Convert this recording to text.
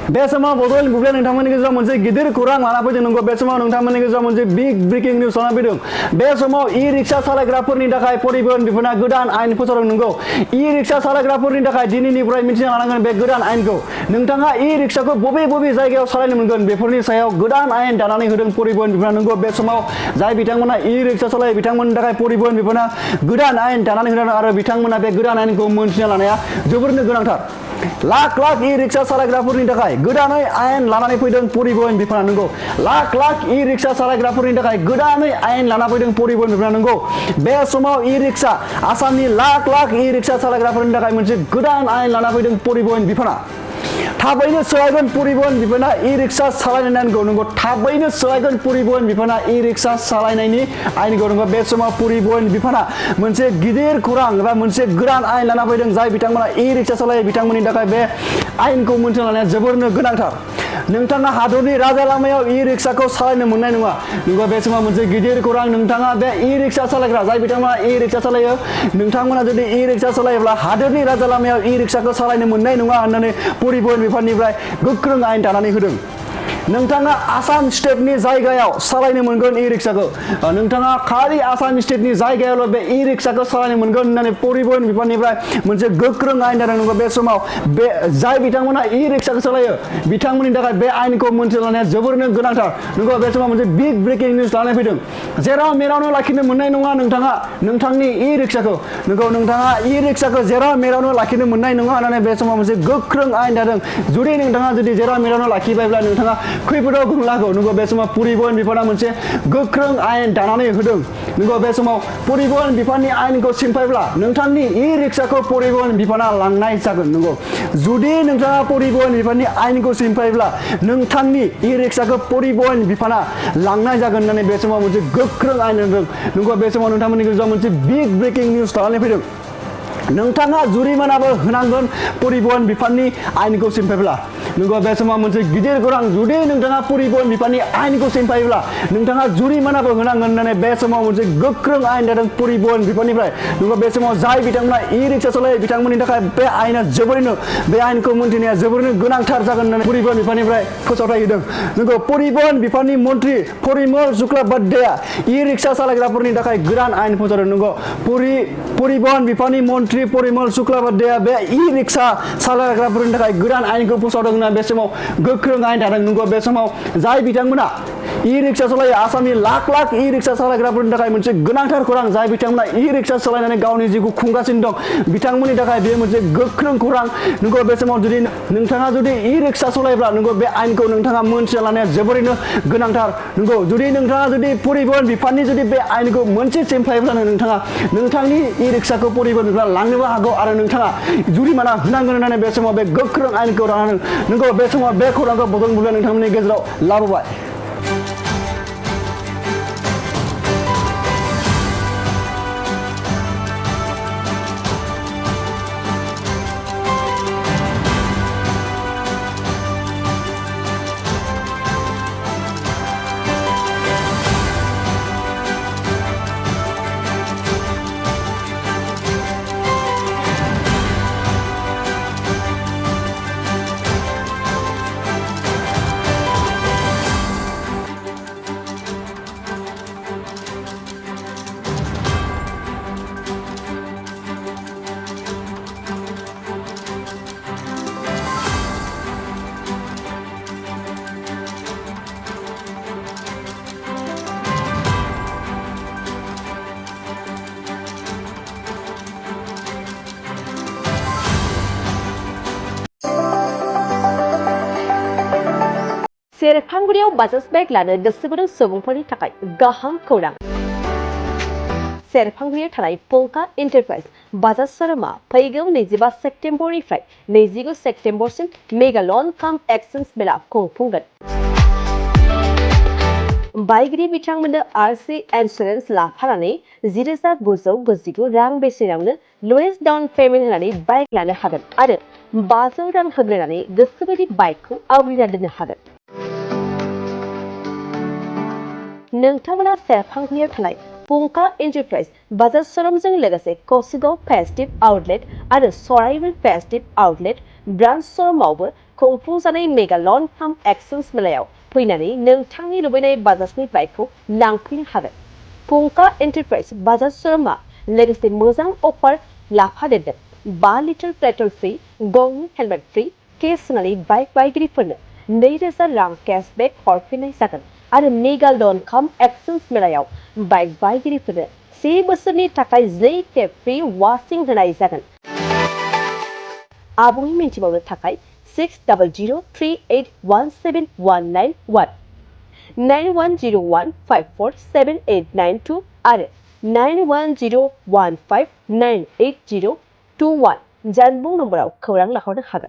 बे समाव बड'लेण्ड बुब्लिया नोंथांमोननि गेजेराव मोनसे गिदिर खौरां लाना फैदों नंगौ बे समाव नोंथांमोननि गेजेराव मोनसे बिग ब्रेकिं निउस लाना फैदों बे समाव ई-रिक्शा सालायग्राफोरनि थाखाय परिबहन बिफाना गोदान आयेन फोसावदों नंगौ ई-रिक्शा सालायग्राफोरनि थाखाय दिनैनिफ्राय मिथिना लानांगोन बे गोदान आयेनखौ नोंथाङा ई-रिक्शाखौ बबे जायगायाव सालायनो मोनगोन बेफोरनि सायाव गोदान आयेन दानानै होदों परिबहन बिफाना नंगौ बे समाव जाय बिथांमोना ई-रिक्शा सालायो बिथांमोननि थाखाय परिबहन बिफाना गोदान आयेन दानानै होदों आरो बिथांमोना बे गोदान आयेनखौ मोनथिना लानाया जोबोरैनो गोनांथार लाख ई-रिक्शा सालायग्राफोरनि थाखाय गोदानै आयेन लानानै फैदों परिबहन बिफाना नंगौ लाख ई-रिक्शा सालायग्राफोरनि थाखाय गोदानै आयेन लाना फैदों परिबहन बिफाना नंगौ बे समाव ई-रिक्शा आसामनि लाख ई-रिक्शा सालायग्राफोरनि थाखाय मोनसे गोदान आयेन लाना फैदों परिबहन बिफाना थाबैनो सोलायगोन परिबहन बिफाना ई-रिक्शा सालायनायनि आयेनखौ नंगौ थाबैनो सोलायगोन परिबहन बिफाना ई-रिक्शा सालायनायनि आयेनखौ नंगौ बे समाव परिबहन बिफाना मोनसे गिदिर खौरां एबा मोनसे गोदान आयेन लाना फैदों जाय बिथांमोना ई-रिक्शा सालायो बिथांमोननि थाखाय बे आयेनखौ मोनथिना लानाया जोबोरैनो गोनांथार नोंथाङा हादरनि राजा लामायाव ई-रिक्शाखौ सालायनो मोननाय नङा नंगौ बे समाव मोनसे गिदिर खौरां नोंथाङा बे ई-रिक्शा सालायग्रा जाय बिथांमोना ई-रिक्शा सालायो नोंथांमोना जुदि ई-रिक्शा सालायोब्ला हादरनि राजा लामायाव ई-रिक्शाखौ सालायनो मोननाय नङा होननानै परिबहन बिफाननिफ्राय गोख्रों आयेन दानानै होदों नोंथाङा आसाम स्टेटनि जायगायाव सालायनो मोनगोन ई-रिक्शाखौ नोंथाङा खालि आसाम स्टेटनि जायगायावल' बे ई-रिक्शाखौ सालायनो मोनगोन होननानै परिबहन बिफाननिफ्राय मोनसे गोख्रों आयेन दादों नंगौ बे समाव बे जाय बिथांमोना ई-रिक्शाखौ सालायो बिथांमोननि थाखाय बे आयेनखौ मोनथिना लानाया जोबोरैनो गोनांथार नंगौ बे समाव मोनसे बिग ब्रेकिं निउस लानानै फैदों जेराव मेरावनो लाखिनो मोननाय नङा नोंथाङा नोंथांनि ई-रिक्शाखौ नंगौ नोंथाङा ई-रिक्शाखौ जेराव मेरावनो लाखिनो मोननाय नङा होननानै बे समाव मोनसे गोख्रों आयेन दादों जुदि नोंथाङा जेराव मेरावनो लाखिबायब्ला नोंथाङा खैफोदाव गोग्लैगौ नंगौ बे समाव परिबहन बिफाना मोनसे गोख्रों आयेन दानानै होदों नंगौ बे समाव परिबहन बिफाननि आयेनखौ सिफायब्ला नोंथांनि ई-रिक्शाखौ परिबहन बिफाना लांनाय जागोन नंगौ जुदि नोंथाङा परिबहन बिफाननि आयेनखौ सिफायब्ला नोंथांनि ई-रिक्शाखौ परिबहन बिफाना लांनाय जागोन होननानै बे समाव मोनसे गोख्रों आयेन होदों नंगौ बे समाव नोंथांमोननि गेजेराव मोनसे बिग ब्रेकिं निउस लानानै फैदों नोंथाङा जुरिमानाबो होनांगोन परिबहन बिफाननि आयेनखौ सिफायब्ला नंगौ बे समाव मोनसे गिदिर खौरां जुदि नोंथाङा परिबहन बिफाननि आयेनखौ सिफायब्ला नोंथाङा जुरिमानाबो होनांगोन होननानै बे समाव मोनसे गोख्रों आयेन दादों परिबहन बिफाननिफ्राय नंगौ बे समाव जाय बिथांमोना ई-रिक्शा सालायो बिथांमोननि थाखाय बे आयेना जोबोरैनो बे आयेनखौ मोनथिनाया जोबोरैनो गोनांथार जागोन होननानै परिबहन बिफाननिफ्राय फोसावथाय होदों नंगौ परिबहन बिफाननि मन्त्रि परिमल शुक्लबैद्यआ ई-रिक्शा सालायग्राफोरनि थाखाय गोदान आयेन फोसावदों नंगौ परिबहन बिफाननि मन्त्रि परिमल शुक्लबैद्यआ बे ई-रिक्शा सालायग्राफोरनि थाखाय गोदान आयेनखौ फोसावदों होनना बे समाव गोख्रों आयेन दादों नंगौ बे समाव जाय बिथांमोना ई-रिक्शा सालायो आसामनि लाख ई-रिक्शा सालायग्राफोरनि थाखाय मोनसे गोनांथार खौरां जाय बिथांमोना ई-रिक्शा सालायनानै गावनि जिउखौ खुंगासिनो दं बिथांमोननि थाखाय बेयो मोनसे गोख्रों खौरां नंगौ बे समाव जुदि नोंथाङा जुदि ई-रिक्शा सालायोब्ला नंगौ बे आयेनखौ नोंथाङा मोनथिना लानाया जोबोरैनो गोनांथार नंगौ जुदि नोंथाङा जुदि परिबहन बिफाननि जुदि बे आयेनखौ मोनसे सिफायोब्लानो नोंथाङा नोंथांनि ई-रिक्शाखौ परिबहन बिफाना लांनोबो हागौ आरो नोंथाङा जुरिमाना होनांगोन होननानै बे समाव बे गोख्रों आयेनखौ लानानै नंगौ बे समाव बे खौरांखौ बड'लेण्ड बुब्लिया नोंथांमोननि गेजेराव लाबोबाय सेरफांगुरियाव बाजाज बाइक लानो गोसो गुदुं सुबुंफोरनि थाखाय गाहाम खौरां सेरफांगुरियाव थानाय पंका एन्टारप्राइज बाजाज शोरूमआ फैगौ 25 सेप्तेम्बरनिफ्राय 29 सेप्तेम्बरसिम मेगा लन काम एक्सचेन्ज मेला खुंफुंगोन बायगिरि बिथांमोननो आरसि इन्सुरेन्स लाफानानै 10,999 रां बेसेनावनो लवेस्ट डाउन पेमेन्ट होनानै बाइक लानो हागोन आरो 500 रां होग्रोनानै गोसोबायदि बाइकखौ आवग्रिना दोननो हागोन नोंथांमोना सेरफांगुरियाव थानाय पंका एन्टारप्राइज बाजाज शोरूमजों लोगोसे कसिगाव फेस्टिभ आउटलेट आरो सराइबिल फेस्टिभ आउटलेट ब्रान्च शोरूमावबो खुंफुंजानाय मेगा लन फार्म एक्सचेन्ज मेलायाव फैनानै नोंथांनि लुबैनाय बाजाजनि बाइकखौ लांफैनो हागोन। फुंका एन्टारप्राइज बाजाज श'रुमआ लोगोसे मोजां अफार लाफादेरदों। 5 लिटार पेट्रल फ्रि, गंनै हेलमेट फ्रि, केस होनानै बाइक बायगिरिफोरनो 2000 रां केशबेक हरफिननाय जागोन आरो मेगा लन फार्म एक्सचेन्ज मेलायाव बाइक बायगिरिफोरनो 1 बोसोरनि थाखाय 2 खेब फ्रि वाशिं होनाय जागोन। आबुङै मिन्थिबावनो थाखाय 6003817191 9101547892 आरो 9101598021 जानबुं नम्बराव खौरां लाहरनो हागोन।